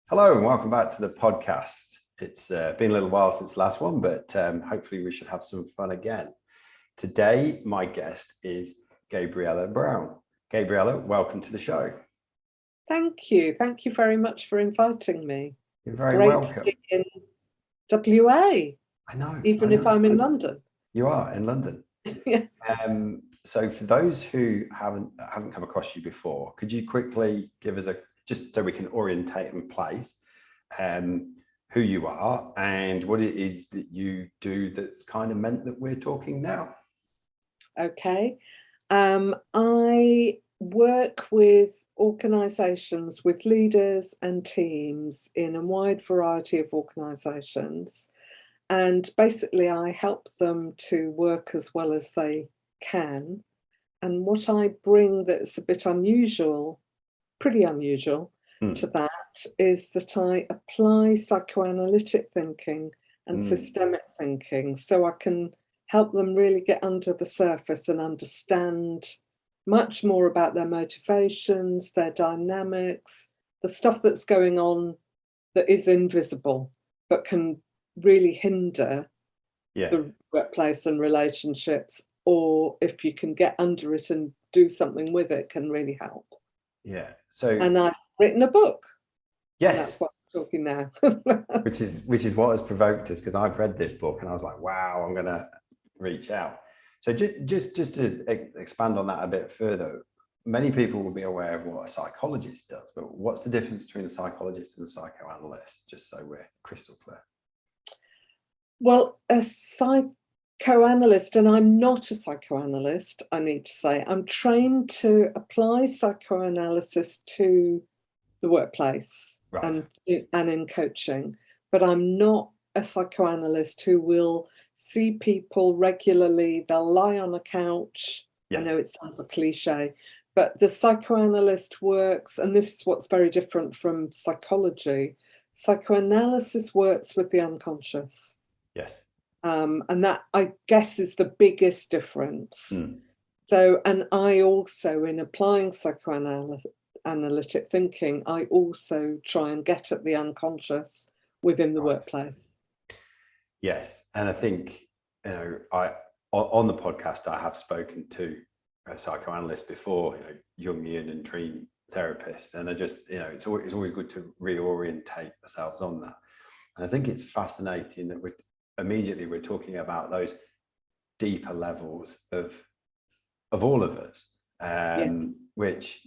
Hello and welcome back to the podcast. It's been a little while since the last one, but hopefully we should have some fun again. Today, my guest is Gabriella Braun. Gabriella, welcome to the show. Thank you. Thank you very much for inviting me. You're It's very great welcome. to be in WA, I know. even if I'm in London. You are in London. Yeah. So for those who haven't come across you before, could you quickly give us just so we can orientate and place who you are and what it is that you do that's kind of meant that we're talking now? Okay. I work with organisations, with leaders and teams in a wide variety of organisations. And basically, I help them to work as well as they can. And what I bring that's a bit unusual, pretty unusual to that, is that I apply psychoanalytic thinking and systemic thinking so I can help them really get under the surface and understand much more about their motivations, their dynamics, the stuff that's going on that is invisible but can really hinder the workplace and relationships, or if you can get under it and do something with it, can really help. And I've written a book. Yes, that's what I'm talking now. which is what has provoked us, because I've read this book and I was like, wow, I'm gonna reach out. So just to expand on that a bit further, many people will be aware of what a psychologist does, but what's the difference between a psychologist and a psychoanalyst, just so we're crystal clear? Well, a psychoanalyst, and I'm not a psychoanalyst, I need to say, I'm trained to apply psychoanalysis to the workplace and in coaching, but I'm not a psychoanalyst who will see people regularly. They'll lie on a couch. I know it sounds a cliche, but the psychoanalyst works, and this is what's very different from psychology. Psychoanalysis works with the unconscious. Yes. And that, I guess, is the biggest difference. So, and I also, in applying psychoanalytic thinking, I also try and get at the unconscious within the workplace. Yes, and I think, on the podcast, I have spoken to a psychoanalyst before, Jungian and dream therapists, and I just, it's always good to reorientate ourselves on that. And I think it's fascinating that we're talking about those deeper levels of all of us, which,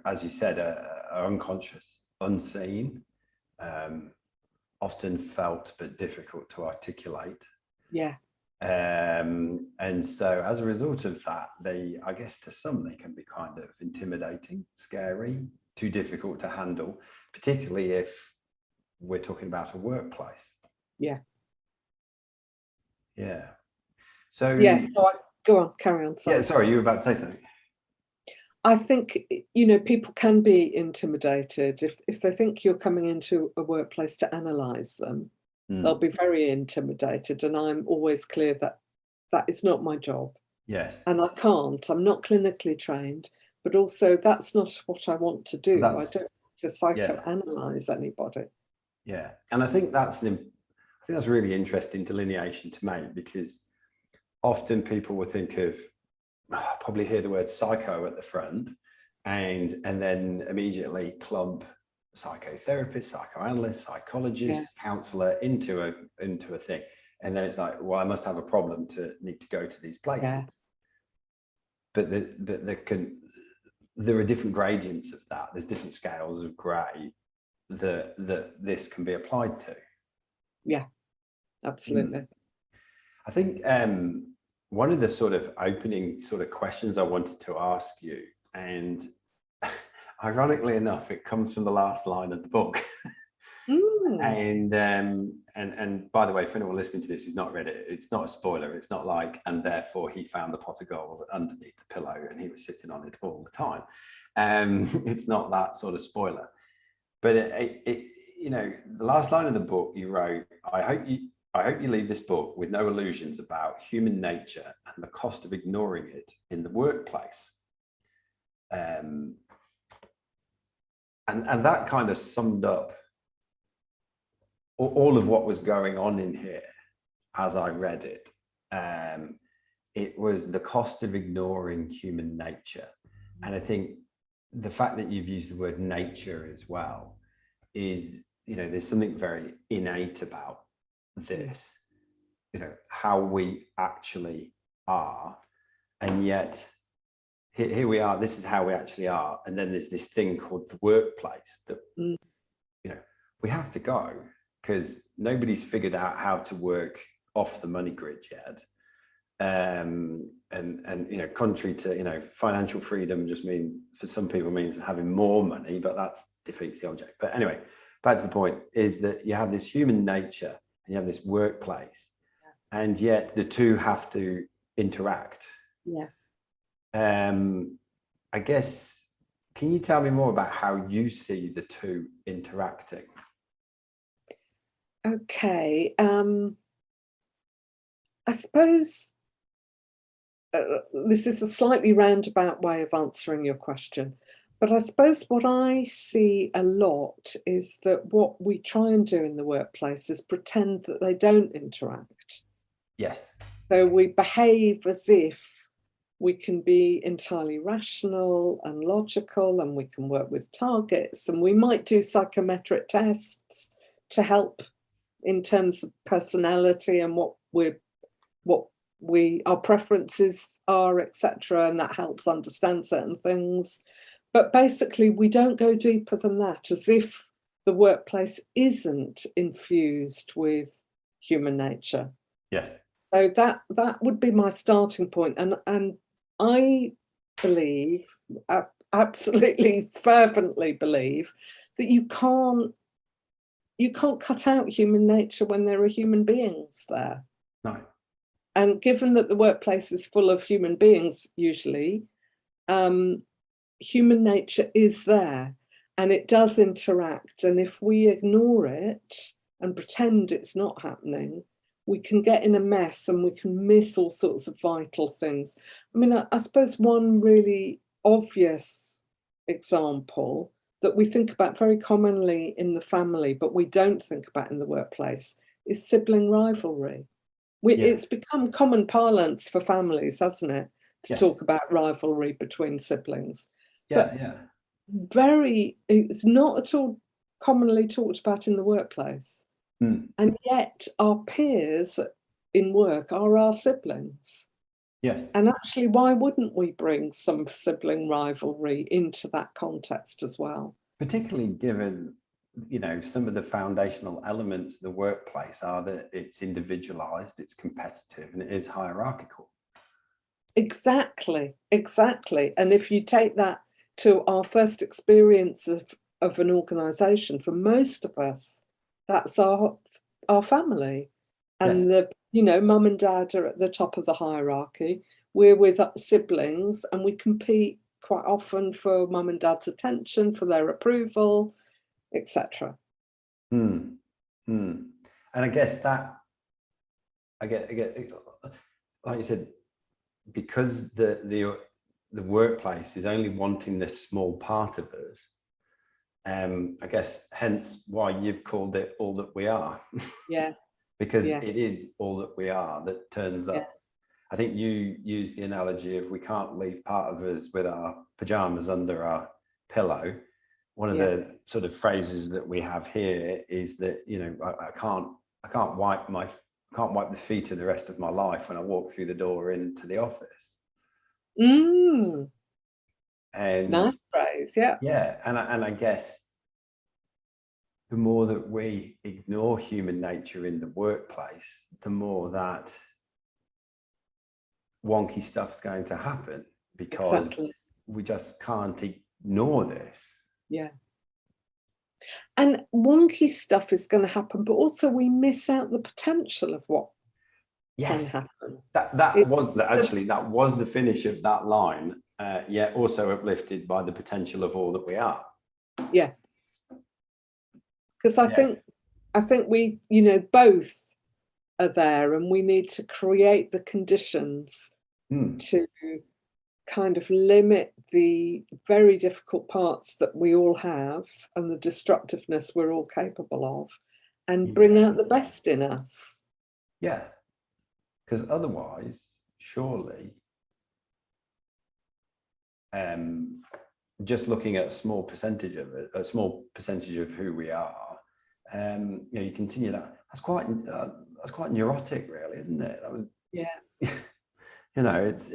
as you said, are unconscious, unseen, often felt but difficult to articulate. And so as a result of that, I guess to some they can be kind of intimidating, scary, too difficult to handle, particularly if we're talking about a workplace. So go on, carry on. Sorry. Sorry, you were about to say something. I think, people can be intimidated if they think you're coming into a workplace to analyse them. They'll be very intimidated, and I'm always clear that that is not my job. Yes. And I can't. I'm not clinically trained, but also that's not what I want to do. I don't want to psychoanalyse anybody. Yeah, and I think that's a really interesting delineation to make, because often people will think of, probably hear the word psycho at the front, and then immediately clump psychotherapist, psychoanalyst, psychologist, counsellor into a thing, and then it's like, well, I must have a problem to need to go to these places. But there are different gradients of that. There's different scales of grey that this can be applied to. Yeah, absolutely. I think one of the sort of opening sort of questions I wanted to ask you, and ironically enough, it comes from the last line of the book. And by the way, for anyone listening to this who's not read it, it's not a spoiler. It's not like, and therefore he found the pot of gold underneath the pillow and he was sitting on it all the time. It's not that sort of spoiler. But the last line of the book you wrote, I hope you leave this book with no illusions about human nature and the cost of ignoring it in the workplace. And that kind of summed up all of what was going on in here as I read it, it was the cost of ignoring human nature. And I think the fact that you've used the word nature as well is, there's something very innate about this, how we actually are. And yet here we are, this is how we actually are. And then there's this thing called the workplace that, we have to go because nobody's figured out how to work off the money grid yet. And contrary to, financial freedom just for some people means having more money, but that defeats the object. But anyway, back to the point is that you have this human nature and you have this workplace, and yet the two have to interact. Yeah. I guess, can you tell me more about how you see the two interacting? Okay. I suppose this is a slightly roundabout way of answering your question, but I suppose what I see a lot is that what we try and do in the workplace is pretend that they don't interact. Yes. So we behave as if we can be entirely rational and logical, and we can work with targets, and we might do psychometric tests to help in terms of personality and what our preferences are, etc., and that helps understand certain things. But basically, we don't go deeper than that, as if the workplace isn't infused with human nature. Yes. So that would be my starting point, and I believe, absolutely fervently believe, that you can't cut out human nature when there are human beings there. No. And given that the workplace is full of human beings, usually, human nature is there and it does interact. And if we ignore it and pretend it's not happening, we can get in a mess and we can miss all sorts of vital things. I mean, I suppose one really obvious example that we think about very commonly in the family, but we don't think about in the workplace, is sibling rivalry. It's become common parlance for families, hasn't it, to talk about rivalry between siblings. It's not at all commonly talked about in the workplace. And yet our peers in work are our siblings. Yes. And actually, why wouldn't we bring some sibling rivalry into that context as well? Particularly given, some of the foundational elements of the workplace are that it's individualized, it's competitive, and it is hierarchical. Exactly. And if you take that to our first experience of an organisation, for most of us, that's our family. And mum and dad are at the top of the hierarchy. We're with siblings and we compete quite often for mum and dad's attention, for their approval, etc. And I guess that I get like you said, because the workplace is only wanting this small part of us, I guess hence why you've called it All That We Are. Because it is all that we are that turns up. I think you use the analogy of we can't leave part of us with our pajamas under our pillow. One of the sort of phrases that we have here is that, I can't wipe the feet of the rest of my life when I walk through the door into the office. And nice phrase, and I guess the more that we ignore human nature in the workplace, the more that wonky stuff's going to happen, because we just can't ignore this. And wonky stuff is going to happen, but also we miss out the potential of what can happen. That was the finish of that line, yet also uplifted by the potential of all that we are. Because I think we, both are there, and we need to create the conditions to kind of limit the very difficult parts that we all have and the destructiveness we're all capable of, and bring out the best in us. Yeah, because otherwise, surely, just looking at a small percentage of it, a small percentage of who we are, you know, you continue that. That's quite neurotic, really, isn't it? That was, Yeah. you know, it's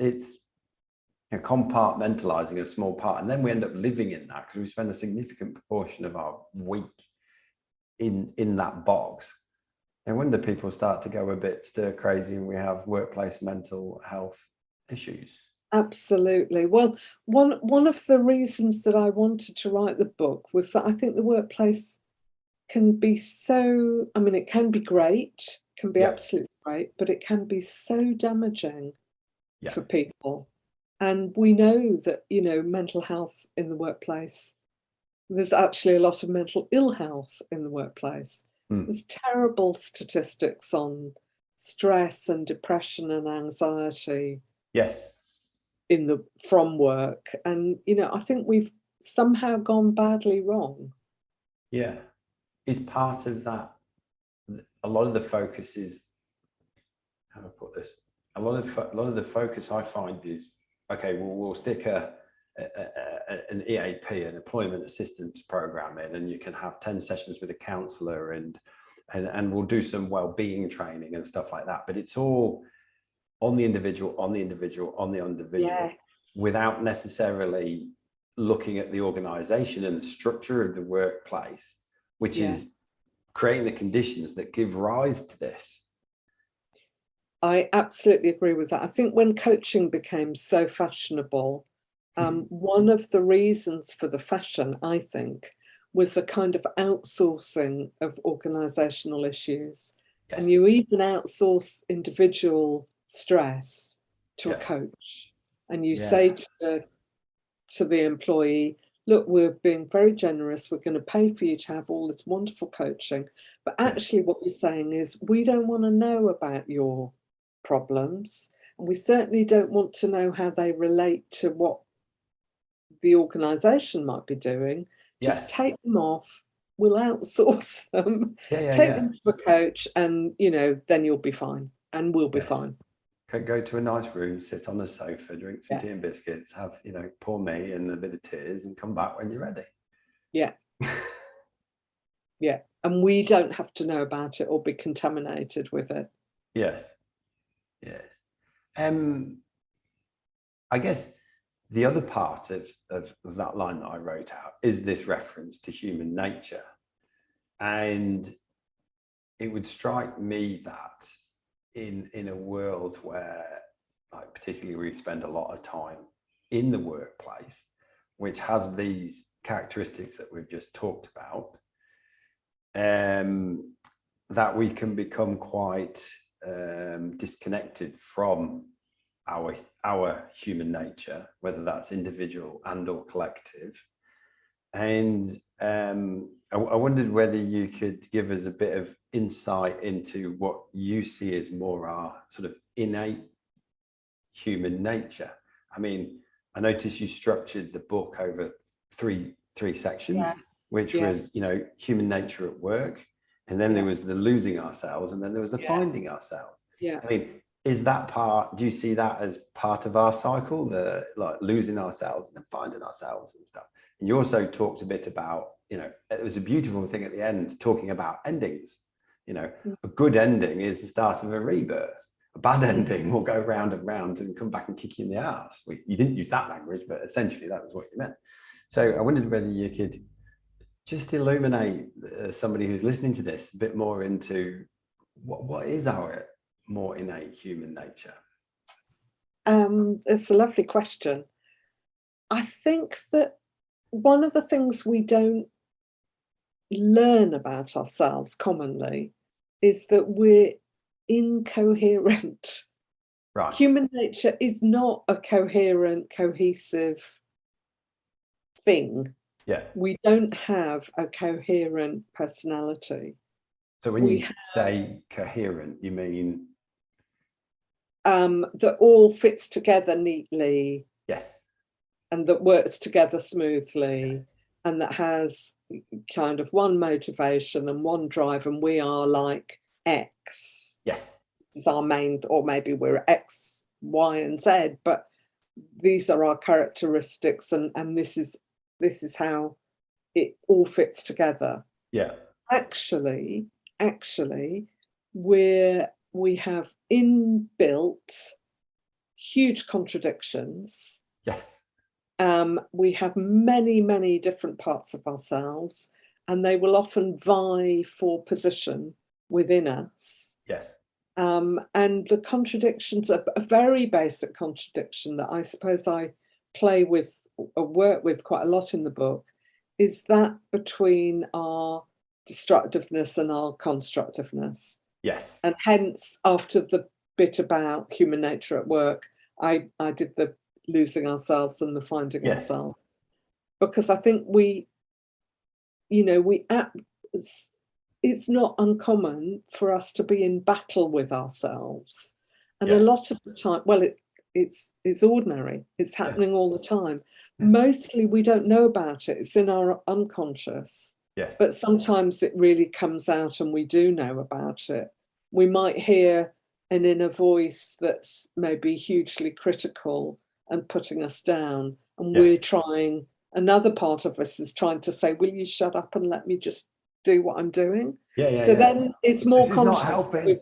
you know, compartmentalizing a small part, and then we end up living in that because we spend a significant proportion of our week in that box. No wonder people start to go a bit stir crazy and we have workplace mental health issues. Absolutely. Well, one of the reasons that I wanted to write the book was that I think the workplace can be so, I mean, it can be great, can be absolutely great, but it can be so damaging for people. And we know that, you know, mental health in the workplace, there's actually a lot of mental ill health in the workplace. There's terrible statistics on stress and depression and anxiety. Yes. From work. And, you know, I think we've somehow gone badly wrong. Yeah. Is part of that, a lot of the focus is, how do I put this? A lot of the focus I find is, okay, well, we'll stick an EAP, an employment assistance program in, and you can have 10 sessions with a counsellor and we'll do some well-being training and stuff like that. But it's all on the individual, Yeah. without necessarily looking at the organization and the structure of the workplace, which is creating the conditions that give rise to this. I absolutely agree with that. I think when coaching became so fashionable, one of the reasons for the fashion, I think, was a kind of outsourcing of organizational issues. Yes. And you even outsource individual stress to a coach. And you say to the employee, look, we're being very generous. We're going to pay for you to have all this wonderful coaching. But actually what you're saying is, we don't want to know about your problems. And we certainly don't want to know how they relate to what the organization might be doing. Just take them off. We'll outsource them. Take them to a coach, and, you know, then you'll be fine, and we'll be fine. Go to a nice room, sit on the sofa, drink some tea and biscuits, have, you know, pour me and a bit of tears, and come back when you're ready. Yeah. Yeah. And we don't have to know about it or be contaminated with it. Yes. Yes. I guess the other part of that line that I wrote out is this reference to human nature. And it would strike me that in a world where, like, particularly we spend a lot of time in the workplace, which has these characteristics that we've just talked about, that we can become quite disconnected from our human nature, whether that's individual and or collective. And I wondered whether you could give us a bit of insight into what you see as more our sort of innate human nature. I mean, I noticed you structured the book over three sections, which was, you know, human nature at work, and then there was the losing ourselves, and then there was the finding ourselves. I mean, is that part, do you see that as part of our cycle, the like losing ourselves and then finding ourselves and stuff? And you also talked a bit about, you know, it was a beautiful thing at the end, talking about endings. You know, a good ending is the start of a rebirth. A bad ending will go round and round and come back and kick you in the ass. You didn't use that language, but essentially that was what you meant. So I wondered whether you could just illuminate somebody who's listening to this a bit more into what is our more innate human nature? It's a lovely question. I think that one of the things we don't learn about ourselves commonly is that we're incoherent. Right. Human nature is not a coherent, cohesive thing. Yeah. We don't have a coherent personality. So when you say coherent, you mean? That all fits together neatly. Yes. And that works together smoothly. and that has kind of one motivation and one drive, and we are like X. Yes. This is our main, or maybe we're X, Y, and Z, but these are our characteristics, and this is how it all fits together. Yeah. Actually, we have inbuilt huge contradictions. Yes. We have many different parts of ourselves, and they will often vie for position within us. Yes. And the contradictions are a very basic contradiction that I suppose I play with or work with quite a lot in the book, is that between our destructiveness and our constructiveness. Yes. And hence, after the bit about human nature at work, I did the losing ourselves and the finding ourselves, because I think it's not uncommon for us to be in battle with ourselves, and a lot of the time, well, it's ordinary, it's happening all the time. Mostly we don't know about it, it's in our unconscious. But sometimes it really comes out and we do know about it. We might hear an inner voice that's maybe hugely critical and putting us down, and we're trying, another part of us is trying to say, will you shut up and let me just do what I'm doing? So then it's more this conscious. Is not helping.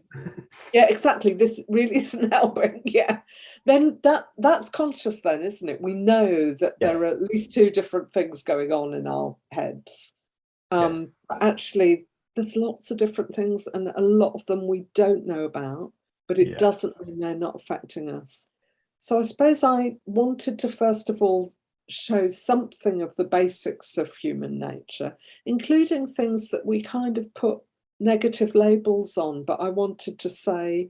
Yeah, exactly. This really isn't helping. Yeah. Then that's conscious then, isn't it? We know that there are at least two different things going on in our heads. But actually, there's lots of different things, and a lot of them we don't know about, but it doesn't mean they're not affecting us. So I suppose I wanted to, first of all, show something of the basics of human nature, including things that we kind of put negative labels on. But I wanted to say,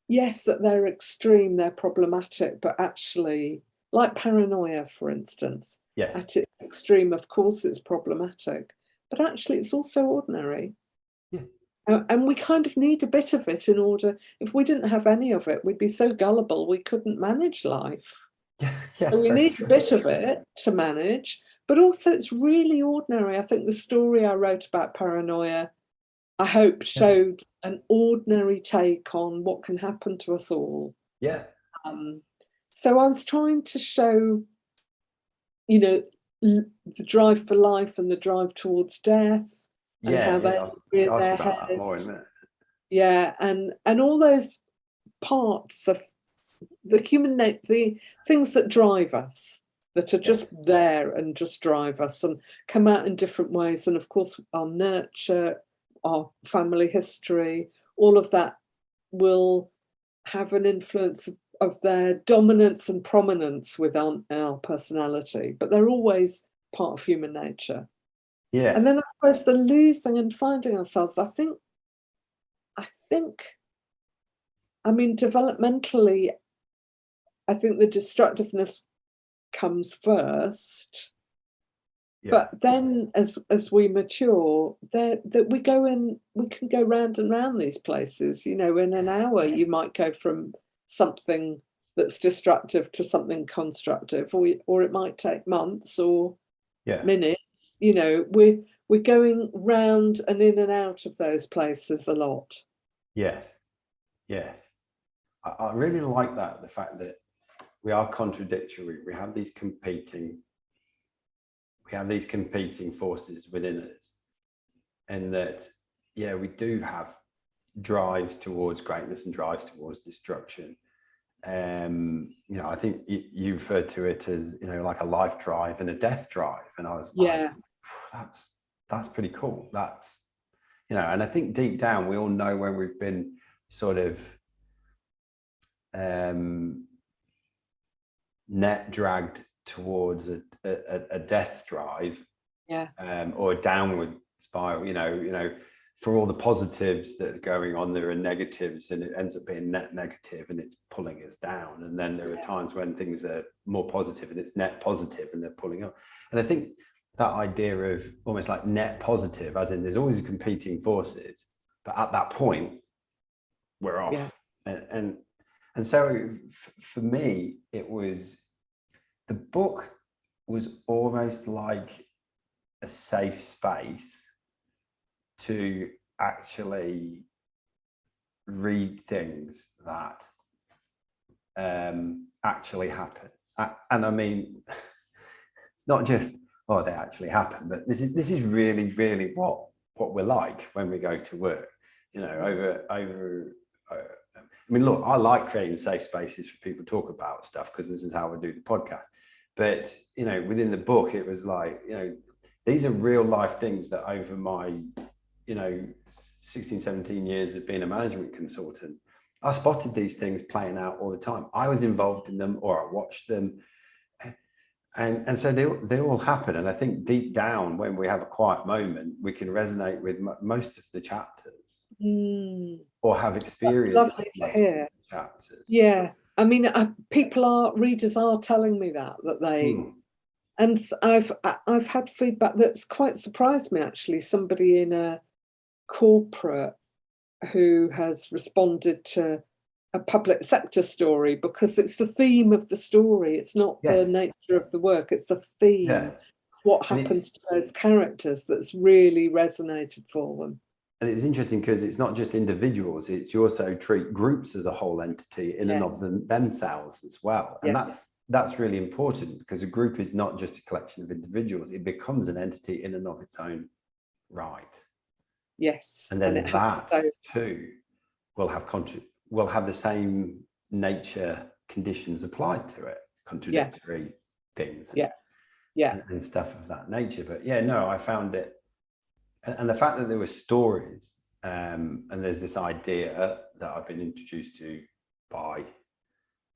yes, that they're extreme, they're problematic, but actually, like paranoia, for instance, at its extreme, of course, it's problematic, but actually it's also ordinary. And we kind of need a bit of it in order, if we didn't have any of it, we'd be so gullible we couldn't manage life. So we need a bit of it to manage, but also it's really ordinary. I think the story I wrote about paranoia, I hope, showed an ordinary take on what can happen to us all. So I was trying to show, the drive for life and the drive towards death, and how they rear their head. And all those parts of the human nature, the things that drive us, that are just there and just drive us and come out in different ways. And of course, our nurture, our family history, all of that will have an influence of their dominance and prominence within our personality, but they're always part of human nature. And then I suppose the losing and finding ourselves, I mean, developmentally, I think the destructiveness comes first, but then as we mature, that we can go round and round these places. In an hour, you might go from something that's destructive to something constructive, or it might take months or minutes. We're going round and in and out of those places a lot. Yes. I really like that, the fact that we are contradictory. We have these competing forces within us, and that we do have drives towards greatness and drives towards destruction. I think you referred to it as like a life drive and a death drive, and I was like, that's pretty cool. That's and I think deep down we all know when we've been sort of net dragged towards a death drive, or a downward spiral. For all the positives that are going on, there are negatives, and it ends up being net negative, and it's pulling us down. And then there are times when things are more positive, and it's net positive, and they're pulling up. And I think that idea of almost like net positive, as in there's always competing forces, but at that point we're off. And so for me, it was, the book was almost like a safe space to actually read things that actually happen. And I mean, it's not just, oh, they actually happen, but this is really, really what we're like when we go to work. You know, I mean, look, I like creating safe spaces for people to talk about stuff because this is how I do the podcast. But, you know, within the book, it was like, you know, these are real life things that over my, you know, 16, 17 years of being a management consultant, I spotted these things playing out all the time. I was involved in them, or I watched them. And so they all happen. And I think deep down, when we have a quiet moment, we can resonate with most of the chapters. Or have experienced lovely to hear. chapters. Yeah, I mean, readers are telling me that they, and I've had feedback that's quite surprised me actually. Somebody in a corporate who has responded to a public sector story because it's the theme of the story. It's not the nature of the work. It's the theme. Yeah. What happens to those characters that's really resonated for them. And it's interesting because it's not just individuals, it's you also treat groups as a whole entity in and of themselves as well. And that's really important because a group is not just a collection of individuals, it becomes an entity in and of its own right. Yes. And then that too will have the same nature conditions applied to it, contradictory things. And stuff of that nature. But yeah, no, I found it. And the fact that there were stories, and there's this idea that I've been introduced to by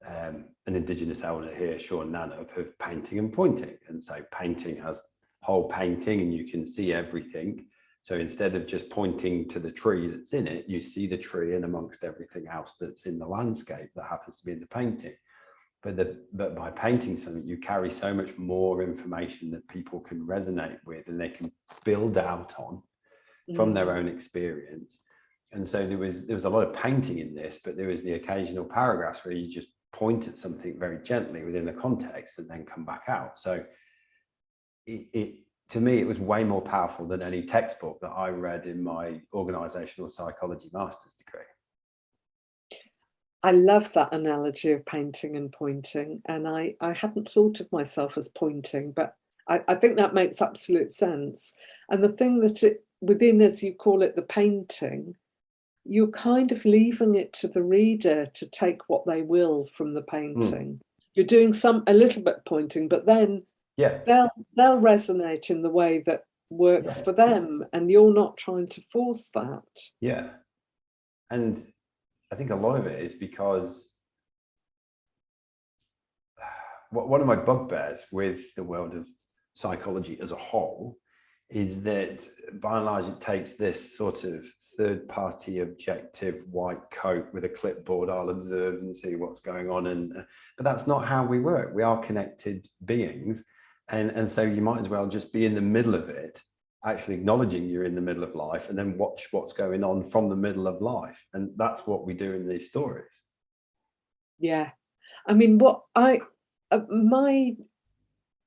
an Indigenous elder here, Sean Nanup, of painting and pointing. And so painting has whole painting and you can see everything. So instead of just pointing to the tree that's in it, you see the tree and amongst everything else that's in the landscape that happens to be in the painting. But by painting something, you carry so much more information that people can resonate with and they can build out on from their own experience. And so there was a lot of painting in this, but there was the occasional paragraphs where you just point at something very gently within the context and then come back out. So to me, it was way more powerful than any textbook that I read in my organizational psychology master's degree. I love that analogy of painting and pointing, and I hadn't thought of myself as pointing, but I think that makes absolute sense. And the thing that within, as you call it, the painting, you're kind of leaving it to the reader to take what they will from the painting. You're doing a little bit pointing, but then they'll resonate in the way that works for them, and you're not trying to force that. Yeah, and I think a lot of it is because one of my bugbears with the world of psychology as a whole is that by and large it takes this sort of third-party objective white coat with a clipboard, I'll observe and see what's going on, but that's not how we work. We are connected beings, and so you might as well just be in the middle of it, actually acknowledging you're in the middle of life, and then watch what's going on from the middle of life. And that's what we do in these stories. Yeah. I mean,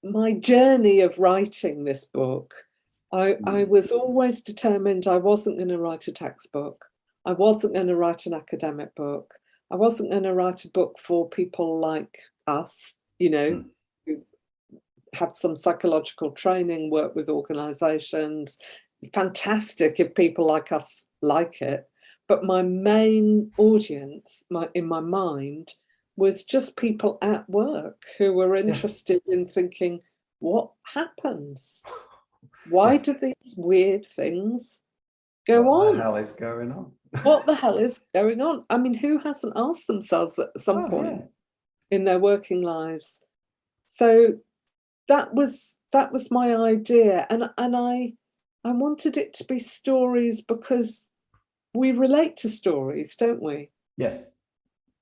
my journey of writing this book, I was always determined I wasn't going to write a textbook. I wasn't going to write an academic book. I wasn't going to write a book for people like us, you know, who had some psychological training, work with organisations. Fantastic if people like us like it. But my main audience, in my mind, was just people at work who were interested in thinking, what happens? Why do these weird things go on? What the hell is going on? What the hell is going on? I mean, who hasn't asked themselves at some point in their working lives? So that was my idea, and I wanted it to be stories because we relate to stories, don't we? Yes.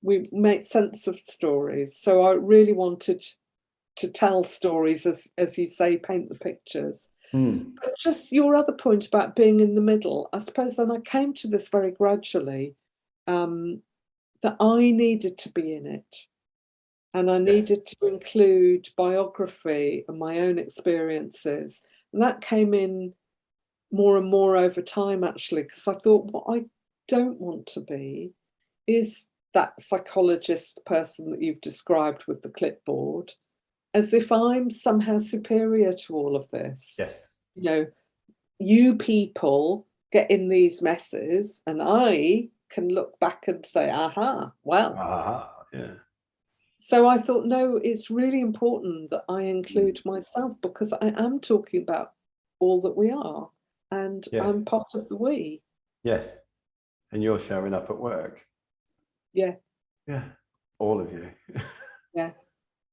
We make sense of stories. So I really wanted to tell stories, as you say, paint the pictures. But just your other point about being in the middle, I suppose then I came to this very gradually, that I needed to be in it. And I needed to include biography and my own experiences, And that came in more and more over time, actually, because I thought what I don't want to be is that psychologist person that you've described with the clipboard, as if I'm somehow superior to all of this. Yes. You know, you people get in these messes and I can look back and say, aha, well. Yeah. So I thought, no, it's really important that I include myself, because I am talking about all that we are, and Yeah. I'm part of the we. Yes. And you're showing up at work. Yeah. Yeah. All of you. Yeah.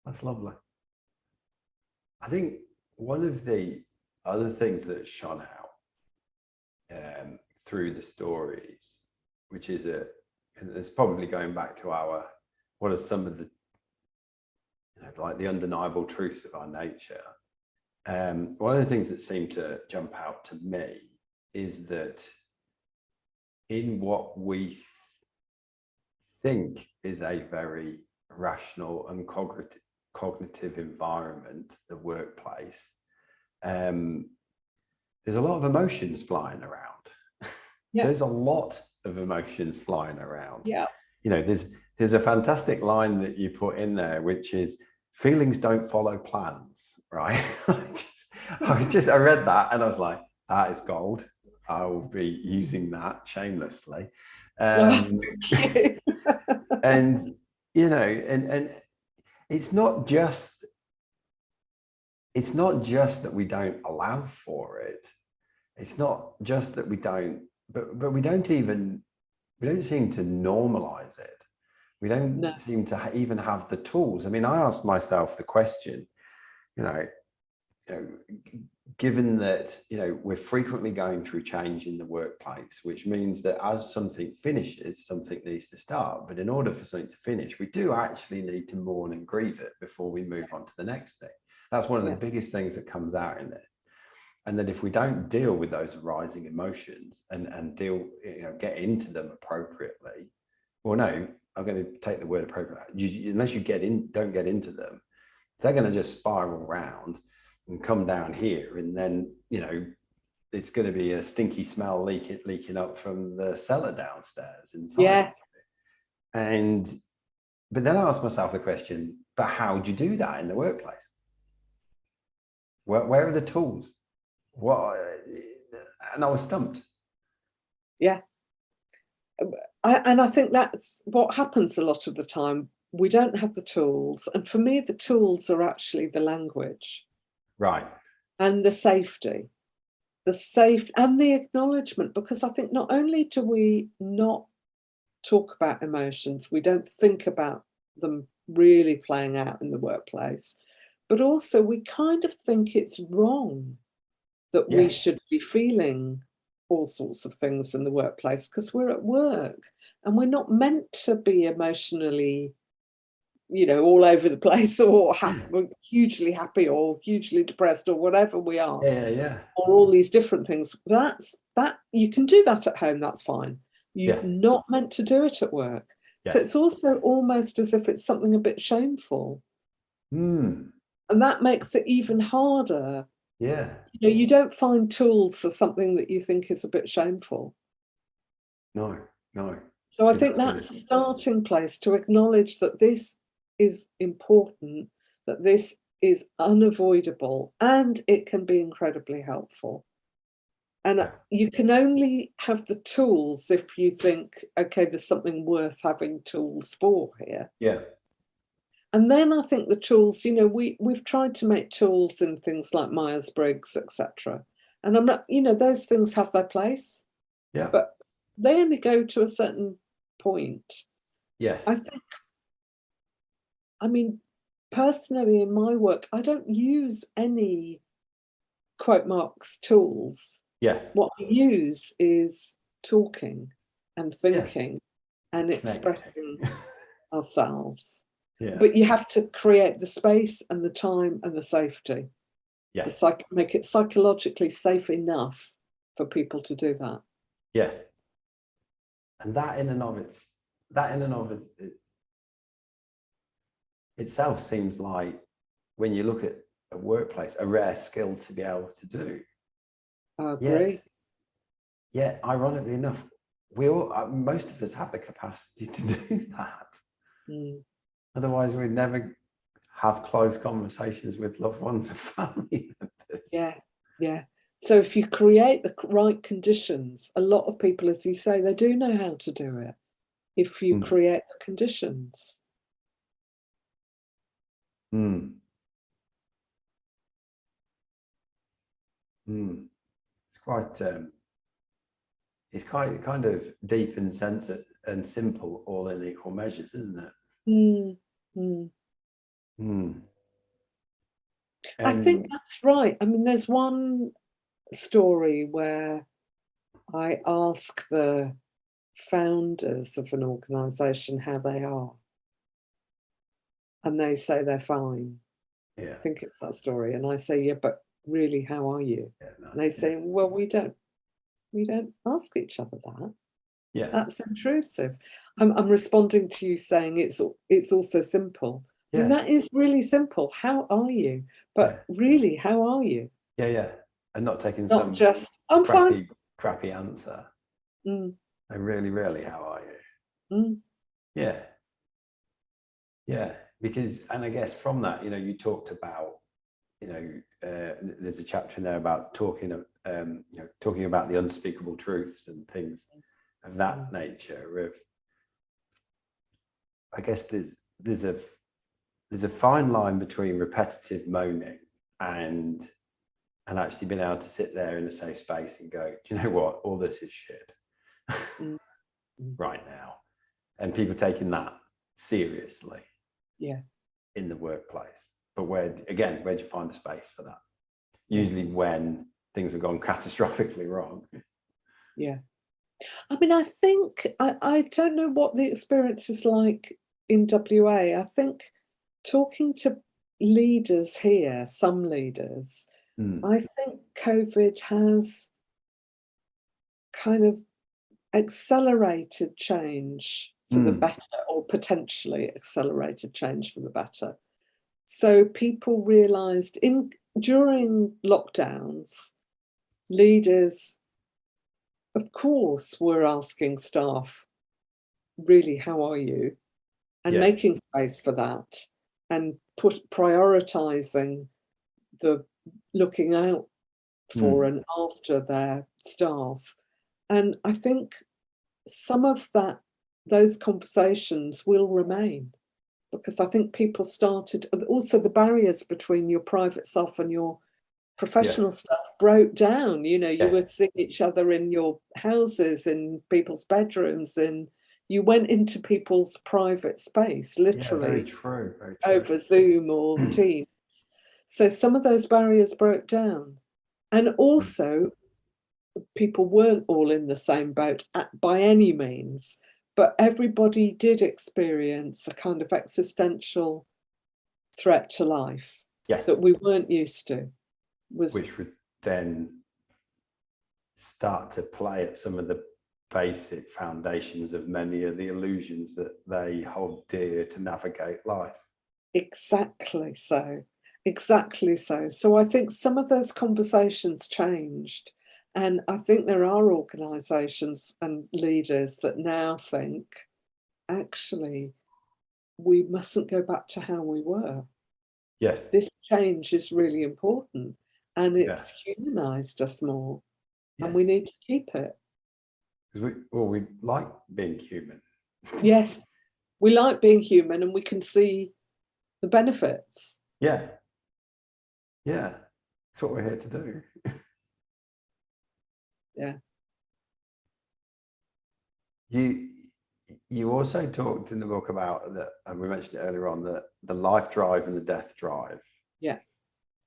That's lovely. I think one of the other things that shone out through the stories, which is and it's probably going back to what are some of the, like the undeniable truths of our nature. One of the things that seemed to jump out to me is that in what we think is a very rational and cognitive environment, the workplace, there's a lot of emotions flying around. Yeah. There's a lot of emotions flying around. Yeah. You know, there's a fantastic line that you put in there, which is feelings don't follow plans, right? I read that and I was like, that is gold. I will be using that shamelessly. And you know, and it's not just that we don't allow for it. It's not just that we don't, but we don't seem to normalize it. We don't seem to even have the tools. I mean, I asked myself the question, given that, we're frequently going through change in the workplace, which means that as something finishes, something needs to start. But in order for something to finish, we do actually need to mourn and grieve it before we move on to the next thing. That's one of the biggest things that comes out in this. And that if we don't deal with those rising emotions and get into them appropriately, well, no, I'm going to take the word appropriate. Unless you don't get into them, they're going to just spiral around and come down here, and then it's going to be a stinky smell leaking up from the cellar downstairs inside. Yeah. But then I asked myself the question: but how do you do that in the workplace? Where are the tools? And I was stumped. Yeah. And I think that's what happens a lot of the time. We don't have the tools. And for me, the tools are actually the language. Right. And the safety. And the acknowledgement, because I think not only do we not talk about emotions, we don't think about them really playing out in the workplace, but also we kind of think it's wrong that we should be feeling all sorts of things in the workplace because we're at work and we're not meant to be emotionally, all over the place or hugely happy or hugely depressed or whatever we are. Yeah. Or all these different things. That you can do that at home, that's fine. You're not meant to do it at work. So it's also almost as if it's something a bit shameful. And that makes it even harder. Yeah. You don't find tools for something that you think is a bit shameful. No. So I think that's the starting place, to acknowledge that this is important, that this is unavoidable, and it can be incredibly helpful. And you can only have the tools if you think, okay, there's something worth having tools for here. Yeah. And then I think the tools, we've tried to make tools in things like Myers-Briggs, etc. And I'm not, those things have their place. Yeah. But they only go to a certain point. Yes. Personally in my work, I don't use any quote marks tools. Yes. What I use is talking and thinking and expressing ourselves. Yeah. But you have to create the space and the time and the safety. Yes. Make it psychologically safe enough for people to do that. Yes. And that in and of itself seems like, when you look at a workplace, a rare skill to be able to do. I agree. Yet, ironically enough, we all, most of us have the capacity to do that. Mm. Otherwise, we'd never have close conversations with loved ones and family members. Yeah. So if you create the right conditions, a lot of people, as you say, they do know how to do it. If you create the conditions. It's kind of deep and sensitive and simple, all in equal measures, isn't it? I think that's right. I mean, there's one story where I ask the founders of an organisation how they are, and they say they're fine. Yeah. I think it's that story, and I say, yeah, but really, how are you? And they say, well, we don't ask each other that. Yeah, that's intrusive. I'm responding to you saying it's also simple. I mean, that is really simple. How are you? But really, how are you? Yeah. And not taking Not some just I'm fine. Crappy answer. And really, how are you? Yeah. Because, and I guess from that, you talked about, there's a chapter in there about talking about the unspeakable truths and things of that nature. Of, I guess there's a fine line between repetitive moaning and actually being able to sit there in a safe space and go, do you know what, all this is shit right now, and people taking that seriously in the workplace. But where do you find the space for that? Usually when things have gone catastrophically wrong. I mean, I think I don't know what the experience is like in WA. I think talking to leaders here, some leaders, I think COVID has kind of accelerated change for the better, or potentially accelerated change for the better. So people realised during lockdowns, leaders, of course, were asking staff, really, how are you? And making space for that, and prioritising the looking out for and after their staff. And I think some of those conversations will remain, because I think people started, also the barriers between your private self and your professional stuff broke down. You would see each other in your houses, in people's bedrooms, and you went into people's private space, literally. Very true. Over Zoom or Teams. So some of those barriers broke down. And also, people weren't all in the same boat by any means, but everybody did experience a kind of existential threat to life that we weren't used to. Which would then start to play at some of the basic foundations of many of the illusions that they hold dear to navigate life. Exactly so. So I think some of those conversations changed, and I think there are organisations and leaders that now think, actually, we mustn't go back to how we were. This change is really important, and it's humanised us more, and we need to keep it. Because we like being human. Yes, we like being human, and we can see the benefits. That's what we're here to do. You also talked in the book about that, and we mentioned it earlier on, the life drive and the death drive.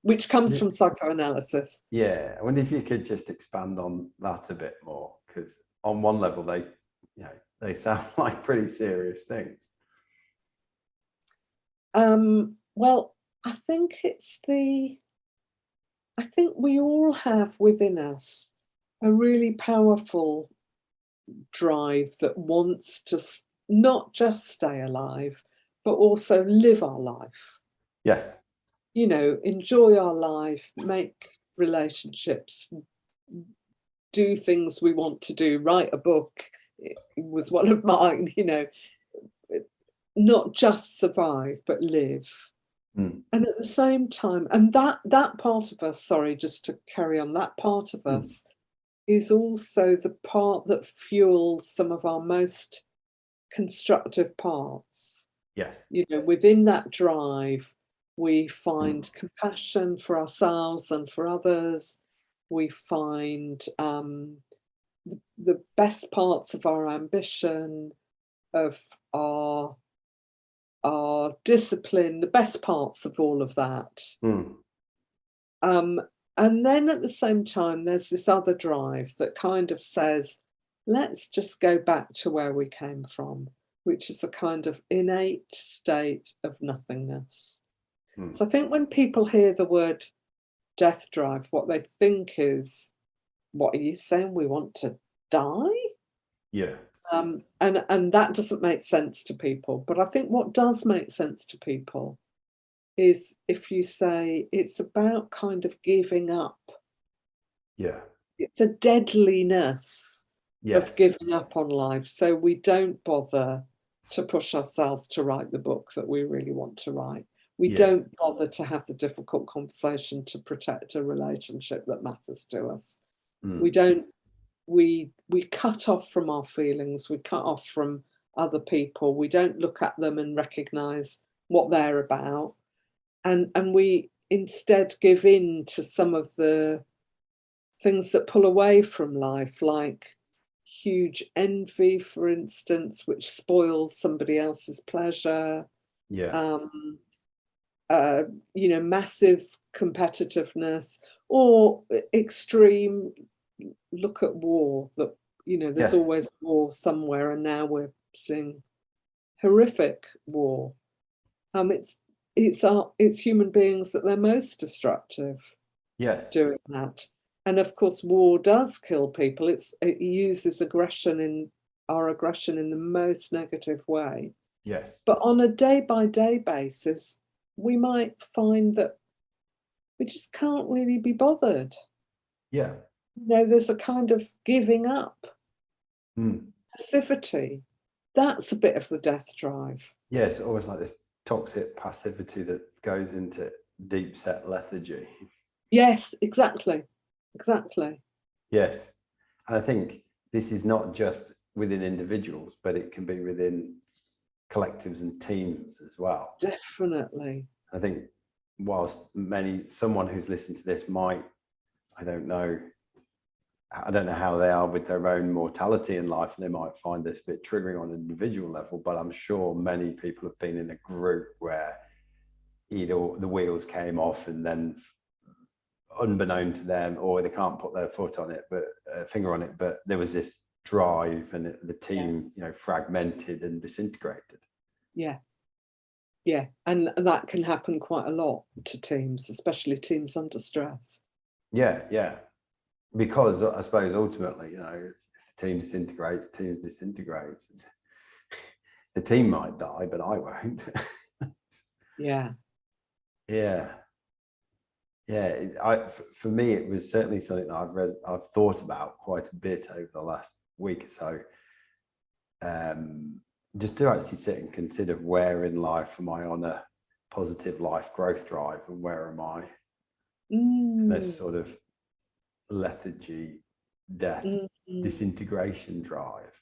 Which comes from psychoanalysis. I wonder if you could just expand on that a bit more, because on one level they sound like pretty serious things. Well, I think we all have within us a really powerful drive that wants to not just stay alive, but also live our life. you know, enjoy our life, make relationships, do things we want to do, write a book. It was one of mine, you know, not just survive, but live. Mm. And at the same time, and that part of us, sorry, just to carry on, that part of us is also the part that fuels some of our most constructive parts. Yes. You know, within that drive, we find compassion for ourselves and for others. We find the best parts of our ambition, of our discipline, the best parts of all of that. Mm. And then at the same time, there's this other drive that kind of says, let's just go back to where we came from, which is a kind of innate state of nothingness. Mm. So I think when people hear the word death drive, what they think is, what are you saying? We want to die? Yeah. And that doesn't make sense to people. But I think what does make sense to people is if you say it's about kind of giving up. Yeah. It's a deadliness Yes. of giving up on life. So we don't bother to push ourselves to write the book that we really want to write. We Yeah. don't bother to have the difficult conversation to protect a relationship that matters to us. We don't, we cut off from our feelings, we cut off from other people, we don't look at them and recognize what they're about. And we instead give in to some of the things that pull away from life, like huge envy, for instance, which spoils somebody else's pleasure. Yeah. You know, massive competitiveness, or extreme, look at war, that, you know, there's Yeah. always war somewhere, and now we're seeing horrific war. It's human beings at their most destructive Yes. doing that. And of course, war does kill people. It uses our aggression in the most negative way. Yes. But on a day-by-day basis, we might find that we just can't really be bothered. Yeah. You know, there's a kind of giving up, Mm. passivity. That's a bit of the death drive. Yeah, it's always like this toxic passivity that goes into deep set lethargy. Yes, exactly. Exactly. Yes. And I think this is not just within individuals, but it can be within collectives and teams as well. Definitely. I think whilst someone who's listened to this might, I don't know how they are with their own mortality in life, and they might find this a bit triggering on an individual level, but I'm sure many people have been in a group where either the wheels came off and then unbeknown to them, or they can't put their foot on it, but finger on it, but there was this drive and the team, you know, fragmented and disintegrated. Yeah. Yeah. And that can happen quite a lot to teams, especially teams under stress. Yeah. Yeah. Because I suppose ultimately, you know, if the team disintegrates, the team might die, but I won't. Yeah. Yeah. Yeah. For me, it was certainly something that I've thought about quite a bit over the last week or so. Just to actually sit and consider, where in life am I on a positive life growth drive, and where am I this sort of lethargy, death, disintegration drive.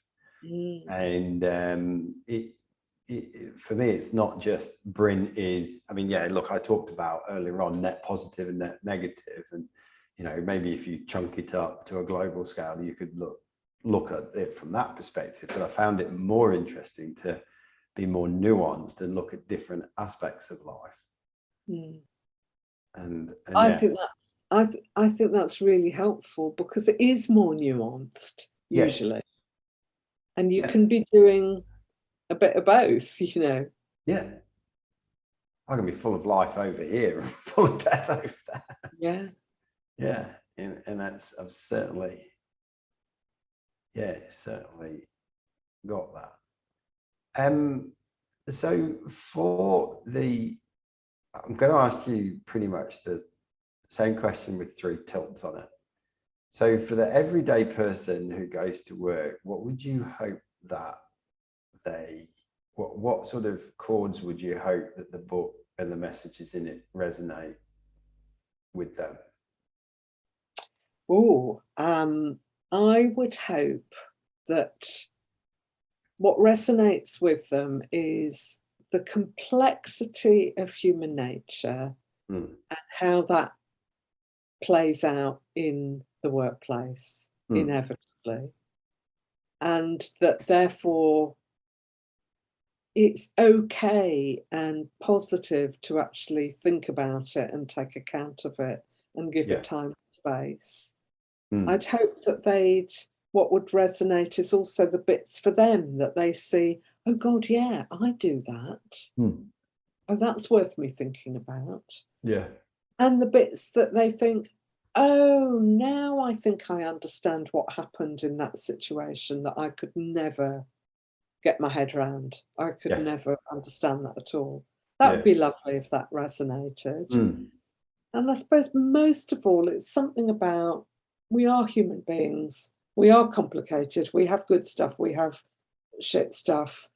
And for me, it's not just Bryn is, I mean, yeah, look, I talked about earlier on net positive and net negative, and you know, maybe if you chunk it up to a global scale, you could look at it from that perspective. But I found it more interesting to be more nuanced and look at different aspects of life. And I yeah. think I think that's really helpful, because it is more nuanced usually. Yes. And you can be doing a bit of both, you know. Yeah. I can be full of life over here and full of death over there. Yeah. Yeah. And that's, I've certainly got that. So for the I'm going to ask you pretty much the same question with 3 tilts on it. So for the everyday person who goes to work, what would you hope that what sort of chords would you hope that the book and the messages in it resonate with them? Oh, I would hope that what resonates with them is the complexity of human nature and how that plays out in the workplace inevitably, and that therefore it's okay and positive to actually think about it and take account of it and give it time and space. I'd hope that what would resonate is also the bits for them that they see, oh God, yeah, I do that. Oh, that's worth me thinking about. Yeah. And the bits that they think, oh, now I think I understand what happened in that situation that I could never get my head around. I could never understand that at all. That would be lovely if that resonated. And I suppose most of all, it's something about we are human beings. We are complicated. We have good stuff. We have shit stuff.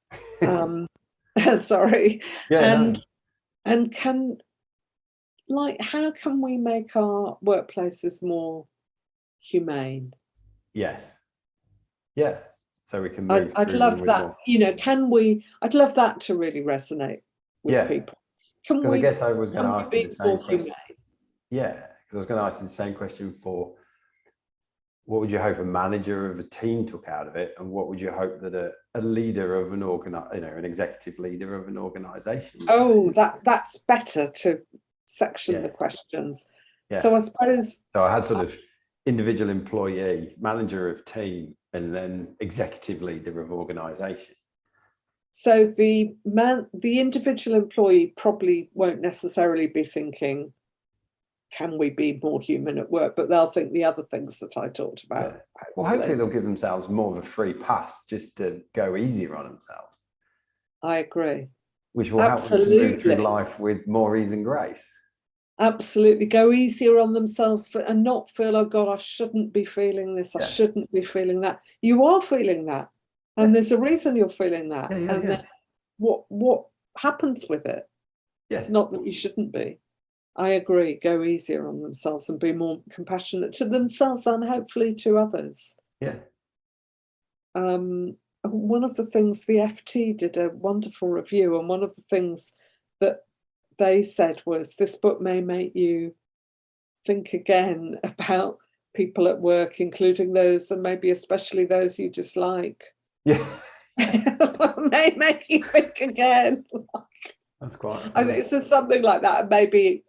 Sorry. Yeah. And how can we make our workplaces more humane? Yes. Yeah. So we can move I'd love that. I'd love that to really resonate with people. Because I guess I was going to ask you the same question. Humane? Yeah, because I was going to ask you the same question for what would you hope a manager of a team took out of it, and what would you hope that a leader of an executive leader of an organization? Oh, that's better to section the questions. Yeah. So I suppose. So I had sort of individual employee, manager of team, and then executive leader of organization. So the individual employee probably won't necessarily be thinking, can we be more human at work? But they'll think the other things that I talked about. Yeah. Well, hopefully they'll give themselves more of a free pass just to go easier on themselves. I agree. Which will help them to move through life with more ease and grace. Absolutely. Go easier on themselves and not feel, oh God, I shouldn't be feeling this. I shouldn't be feeling that. You are feeling that. And there's a reason you're feeling that. Then what happens with it? It's not that you shouldn't be. I agree. Go easier on themselves and be more compassionate to themselves and hopefully to others. Yeah. One of the things, the FT did a wonderful review, and one of the things that they said was, this book may make you think again about people at work, including those, and maybe especially those you dislike. Yeah. May make you think again. That's quite. I think it's something like that, and maybe,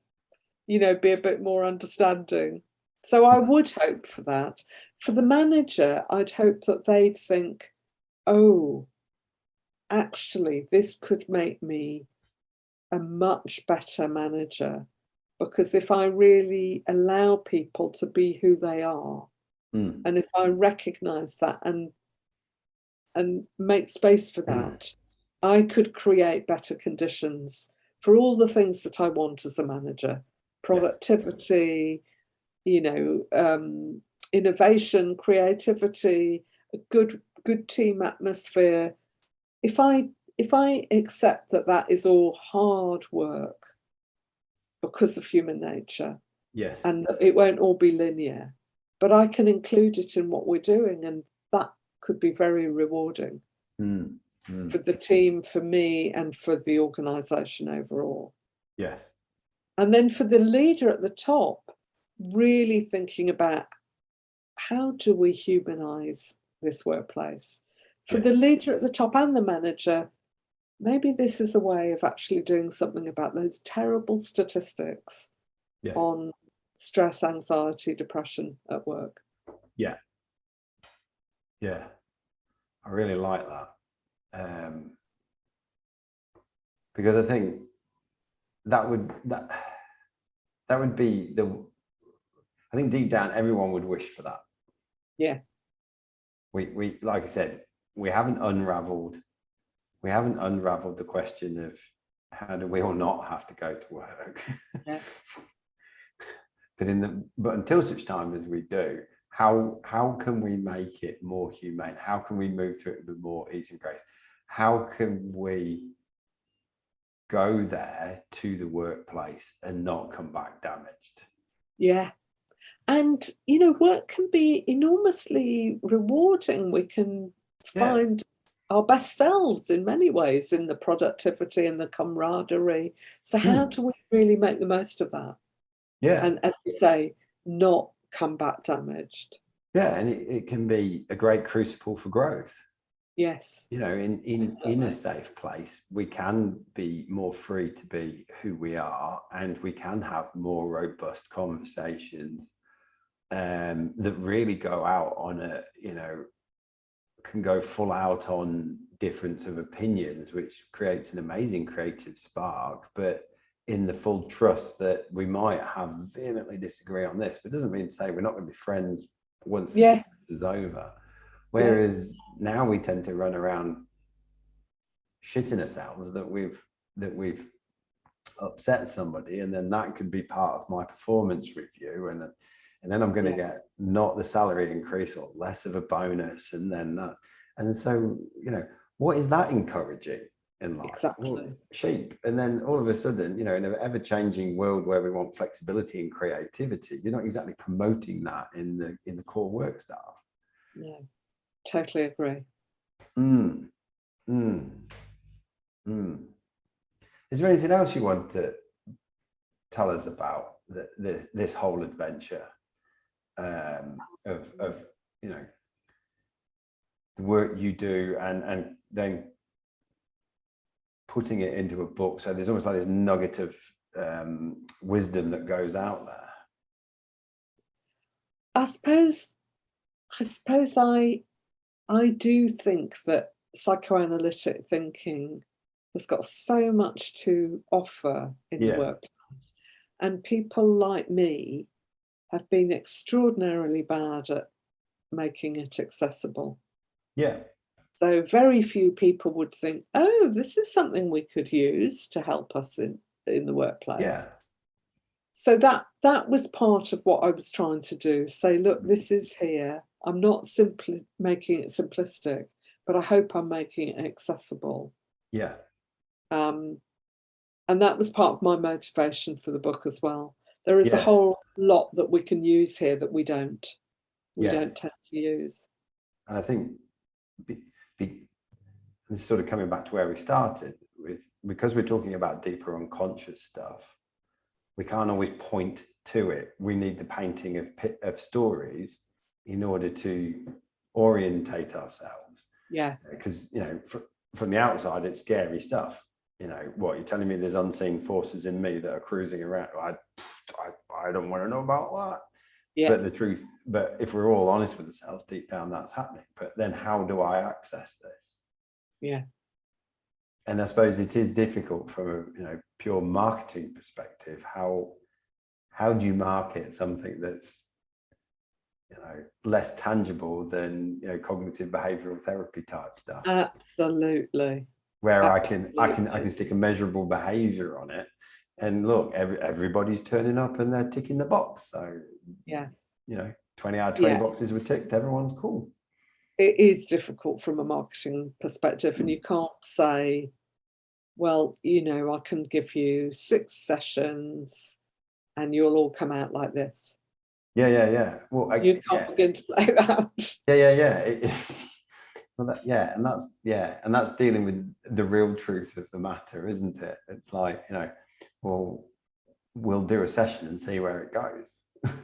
be a bit more understanding. So I would hope for that. For the manager, I'd hope that they'd think, oh, actually, this could make me a much better manager, because if I really allow people to be who they are, and if I recognize that and make space for that, I could create better conditions for all the things that I want as a manager: productivity, innovation, creativity, a good team atmosphere. If I accept that is all hard work because of human nature, and that it won't all be linear, but I can include it in what we're doing, and that could be very rewarding for the team, for me, and for the organisation overall. Yes. And then for the leader at the top, really thinking about, how do we humanise this workplace? For the leader at the top and the manager, maybe this is a way of actually doing something about those terrible statistics on stress, anxiety, depression at work. Yeah. Yeah. I really like that. Because I think that would be I think deep down everyone would wish for that. Yeah. We like I said, we haven't unraveled the question of how do we all not have to go to work? Yeah. But until such time as we do, how can we make it more humane? How can we move through it with more ease and grace? How can we go there to the workplace and not come back damaged? Yeah. And, work can be enormously rewarding. We can find our best selves in many ways, in the productivity and the camaraderie. So how do we really make the most of that? Yeah. And as you say, not come back damaged. Yeah, and it can be a great crucible for growth. Yes. In a safe place, we can be more free to be who we are, and we can have more robust conversations that really go out on can go full out on difference of opinions, which creates an amazing creative spark, but in the full trust that we might have vehemently disagree on this, but it doesn't mean to say we're not going to be friends once this is over. Whereas now we tend to run around shitting ourselves that we've upset somebody, and then that could be part of my performance review, and then I'm going to get not the salary increase or less of a bonus, and then that, and so what is that encouraging in life? Exactly. Well, sheep. And then all of a sudden, in an ever-changing world where we want flexibility and creativity, you're not exactly promoting that in the core work staff. No, totally agree. Is there anything else you want to tell us about this whole adventure of the work you do, and then putting it into a book? So there's almost like this nugget of wisdom that goes out there. I suppose I do think that psychoanalytic thinking has got so much to offer in the workplace, and people like me have been extraordinarily bad at making it accessible. Yeah. So very few people would think, oh, this is something we could use to help us in the workplace. Yeah. So that was part of what I was trying to do. Say, look, this is here. I'm not simply making it simplistic, but I hope I'm making it accessible. Yeah. And that was part of my motivation for the book as well. There is a whole lot that we can use here that we don't tend to use. And I think this is sort of coming back to where we started with, because we're talking about deeper unconscious stuff, we can't always point to it. We need the painting of stories in order to orientate ourselves. Yeah. Because, from the outside, it's scary stuff. What, you're telling me there's unseen forces in me that are cruising around? I don't want to know about that. Yeah. But if we're all honest with ourselves, deep down, that's happening. But then how do I access this? Yeah. And I suppose it is difficult from a pure marketing perspective. How do you market something that's less tangible than cognitive behavioral therapy type stuff? Absolutely. Where I can stick a measurable behavior on it, and look, everybody's turning up and they're ticking the box. So 20 out of 20 boxes were ticked. Everyone's cool. It is difficult from a marketing perspective, and you can't say, well, I can give you 6 sessions and you'll all come out like this. Yeah. Well, you can't begin to say that. Yeah. And that's dealing with the real truth of the matter, isn't it? It's like, well, we'll do a session and see where it goes.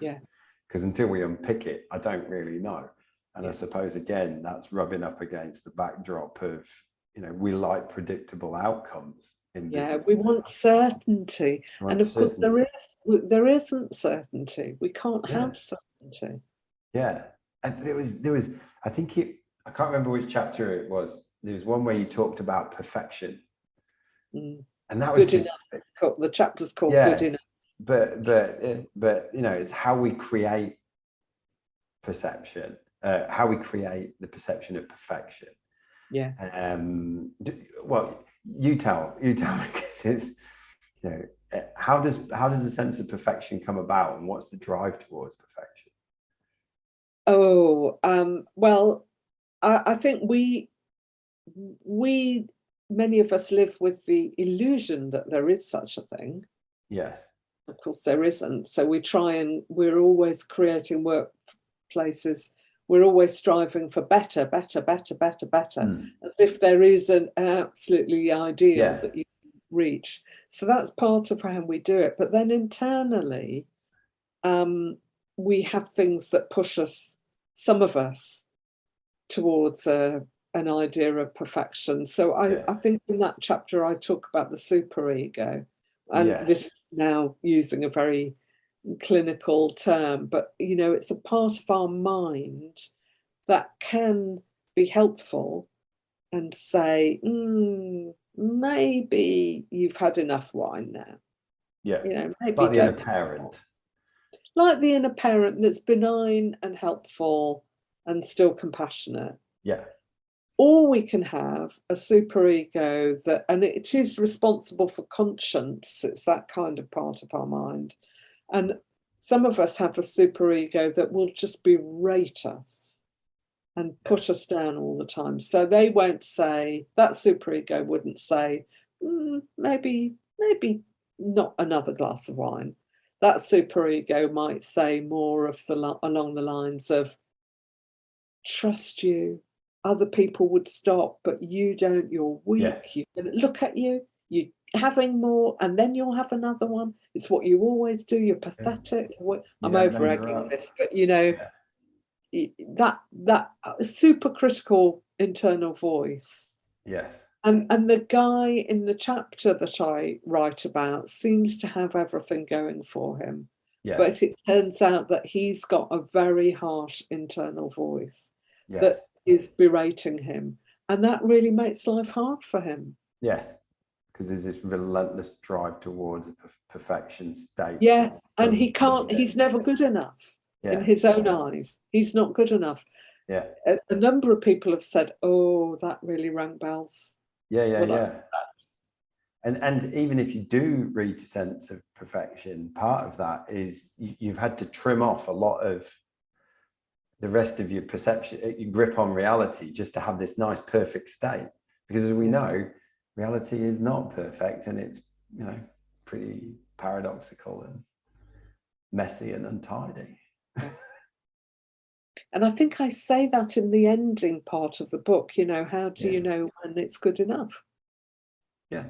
Yeah. Because until we unpick it, I don't really know. And I suppose, again, that's rubbing up against the backdrop of, we like predictable outcomes in business. We want certainty. And of course, there isn't certainty. We can't have certainty. Yeah. And there was, I think I can't remember which chapter it was. There was one where you talked about perfection. And that was good enough. The chapter's called Good Enough. But it's how we create perception, how we create the perception of perfection. Yeah. Well, you tell me, because it's, you know, how does the sense of perfection come about, and what's the drive towards perfection? Oh, well, I think many of us live with the illusion that there is such a thing. Yes. Of course, there isn't. So we're always creating workplaces. We're always striving for better, better, better, better, better, as if there is an absolutely ideal that you can reach. So that's part of how we do it. But then internally, we have things that push us, some of us, towards an idea of perfection. So I think in that chapter I talk about the superego, and this is now using a very clinical term, but you know, it's a part of our mind that can be helpful and say, maybe you've had enough wine now. Yeah. You know, maybe like the inner parent. Like the inner parent that's benign and helpful and still compassionate. Yeah. Or we can have a superego that, and it is responsible for conscience, it's that kind of part of our mind. And some of us have a superego that will just berate us and put us down all the time. So they won't say, that superego wouldn't say, maybe not another glass of wine. That superego might say more of along the lines of, trust you, other people would stop, but you don't, you're weak, you look at you, you're having more, and then you'll have another one. It's what you always do, you're pathetic. I'm over-egging this, but you know, that super critical internal voice. Yes. And the guy in the chapter that I write about seems to have everything going for him. But it turns out that he's got a very harsh internal voice that is berating him. And that really makes life hard for him. Yes, because there's this relentless drive towards a perfection state. Yeah, and he's never good enough in his own eyes. He's not good enough. Yeah. A number of people have said, oh, that really rang bells. Yeah. And even if you do reach a sense of perfection, part of that is you've had to trim off a lot of the rest of your perception, your grip on reality, just to have this nice perfect state. Because as we know, reality is not perfect, and it's, you know, pretty paradoxical and messy and untidy. And I think I say that in the ending part of the book, you know, how do you know when it's good enough? Yeah.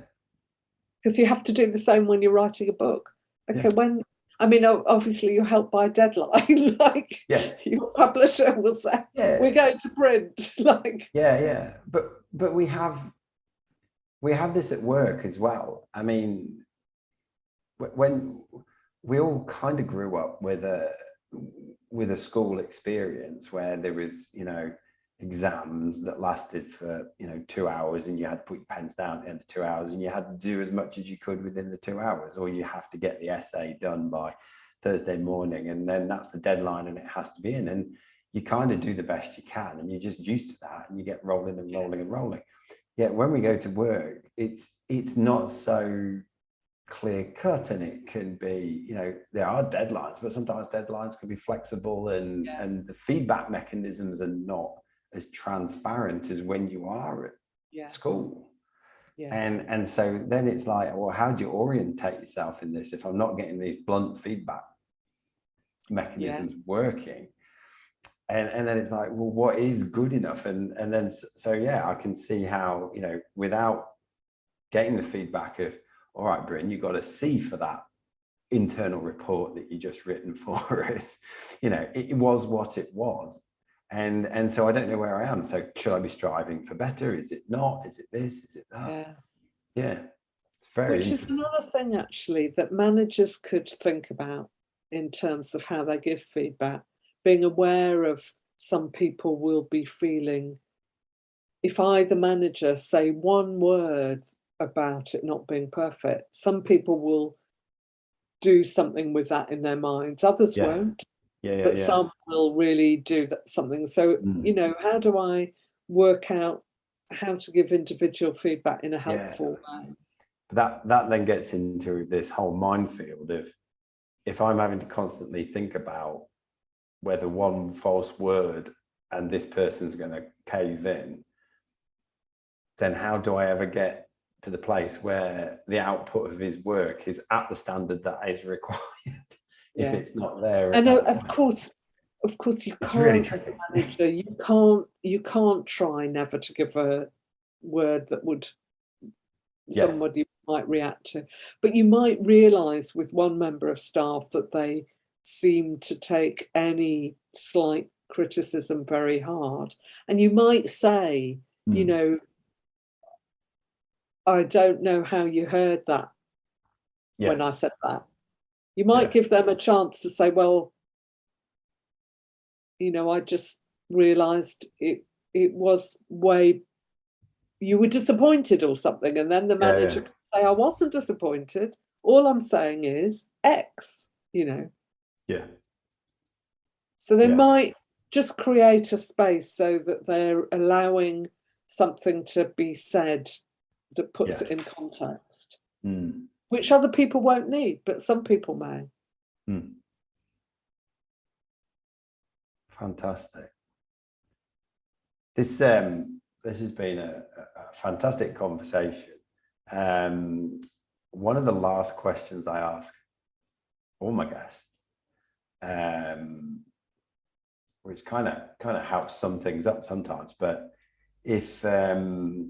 Because you have to do the same when you're writing a book. Okay, I mean, obviously you're helped by a deadline, like your publisher will say, we're going to print, like. But we have this at work as well. I mean, when we all kind of grew up with a school experience where there was, you know, exams that lasted for, you know, 2 hours, and you had to put your pens down at the end of 2 hours, and you had to do as much as you could within the 2 hours, or you have to get the essay done by Thursday morning, and then that's the deadline and it has to be in, and you kind of do the best you can, and you're just used to that, and you get rolling and rolling and rolling. Yet when we go to work, it's not so clear cut, and it can be, you know, there are deadlines, but sometimes deadlines can be flexible, and the feedback mechanisms are not as transparent as when you are at school. And so then it's like, well, how do you orientate yourself in this if I'm not getting these blunt feedback mechanisms working? And then it's like, well, what is good enough? And then so I can see how, you know, without getting the feedback of, all right, Bryn, you got a C for that internal report that you just written for us. You know, it was what it was. And so I don't know where I am. So should I be striving for better? Is it not? Is it this? Is it that? Yeah. It's very Which is another thing, actually, that managers could think about in terms of how they give feedback. Being aware of some people will be feeling, if I, the manager, say one word about it not being perfect, some people will do something with that in their minds, others won't. But some will really do something. So, you know, how do I work out how to give individual feedback in a helpful way. That then gets into this whole minefield of, if I'm having to constantly think about whether one false word and this person's going to cave in, then how do I ever get to the place where the output of his work is at the standard that is required if it's not there? And of course you can't, really as a manager, you can't try never to give a word that would somebody might react to, but you might realize with one member of staff that they seem to take any slight criticism very hard, and you might say, you know, I don't know how you heard that when I said that. You might give them a chance to say, well, you know, I just realized it was way, you were disappointed or something, and then the manager can say, I wasn't disappointed, all I'm saying is X, you know. So they might just create a space so that they're allowing something to be said that puts it in context, which other people won't need, but some people may. Fantastic. This has been a fantastic conversation. One of the last questions I ask all my guests, which kind of helps sum things up sometimes, but if I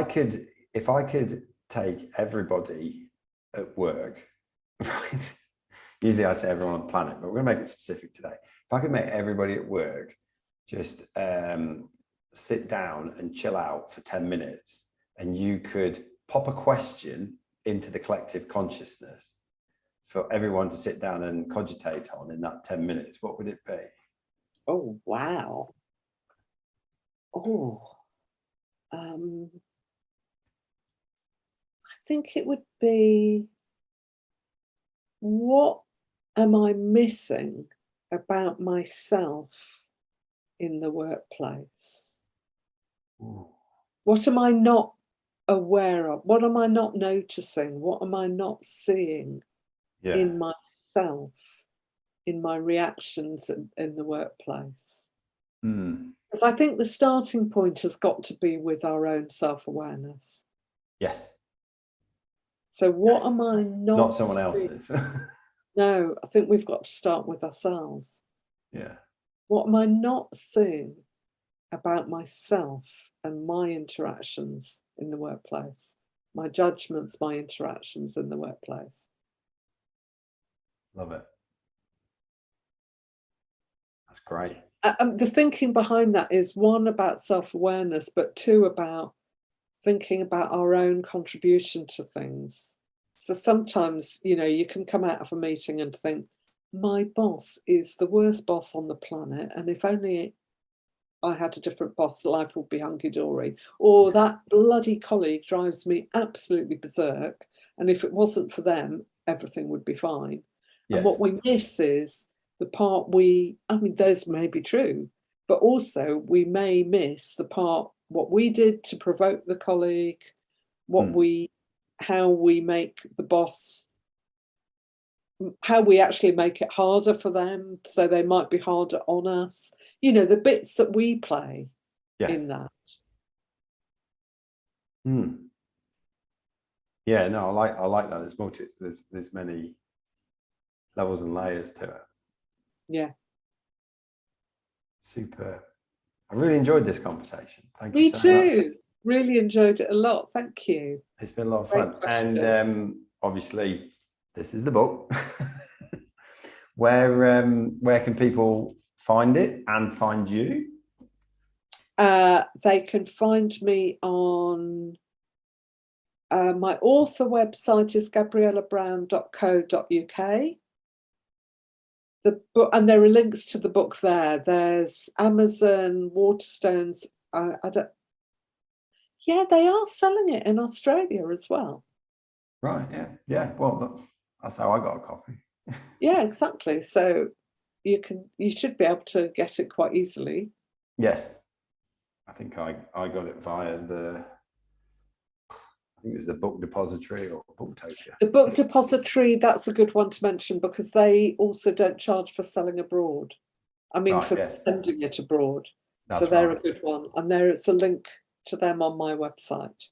could take everybody at work, right? Usually I say everyone on the planet, but we're going to make it specific today. If I could make everybody at work just sit down and chill out for 10 minutes, and you could pop a question into the collective consciousness for everyone to sit down and cogitate on in that 10 minutes, what would it be? Oh, wow. Oh, I think it would be, what am I missing about myself in the workplace? What am I not aware of? What am I not noticing? What am I not seeing in myself, in my reactions in the workplace? Because I think the starting point has got to be with our own self-awareness. Yes. So what am I not someone seeing? else's. No, I think we've got to start with ourselves. What am I not seeing about myself and my interactions in the workplace? My judgments, my interactions in the workplace. Love it. That's great. The thinking behind that is, one, about self-awareness, but two, about thinking about our own contribution to things. So sometimes, you know, you can come out of a meeting and think, my boss is the worst boss on the planet, and if only I had a different boss, life would be hunky-dory. Or that bloody colleague drives me absolutely berserk, and if it wasn't for them, everything would be fine. And what we miss is the part I mean, those may be true, but also we may miss the part, what we did to provoke the colleague, how we make the boss, how we actually make it harder for them, so they might be harder on us. You know, the bits that we play in that. Yeah, no, I like that. There's many levels and layers to it. Yeah. Super. I really enjoyed this conversation. Thank you Me so too. much. Really enjoyed it a lot. Thank you. It's been a lot of fun. And obviously, this is the book. Where can people find it and find you? They can find me on my author website is gabriellabraun.co.uk. The book, and there are links to the book there. There's Amazon, Waterstones. Yeah, they are selling it in Australia as well. Right. Yeah. Well, that's how I got a copy. Yeah, exactly. So you should be able to get it quite easily. Yes. I think I got it via I think it was the Book Depository or Booktopia. The Book Depository, that's a good one to mention because they also don't charge for selling abroad. I mean, Right, for yeah. sending it abroad. That's so they're right. a good one. And there is a link to them on my website.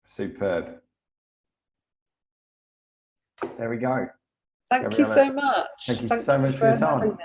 Superb. There we go. Thank you so much. Thank you so much for your time.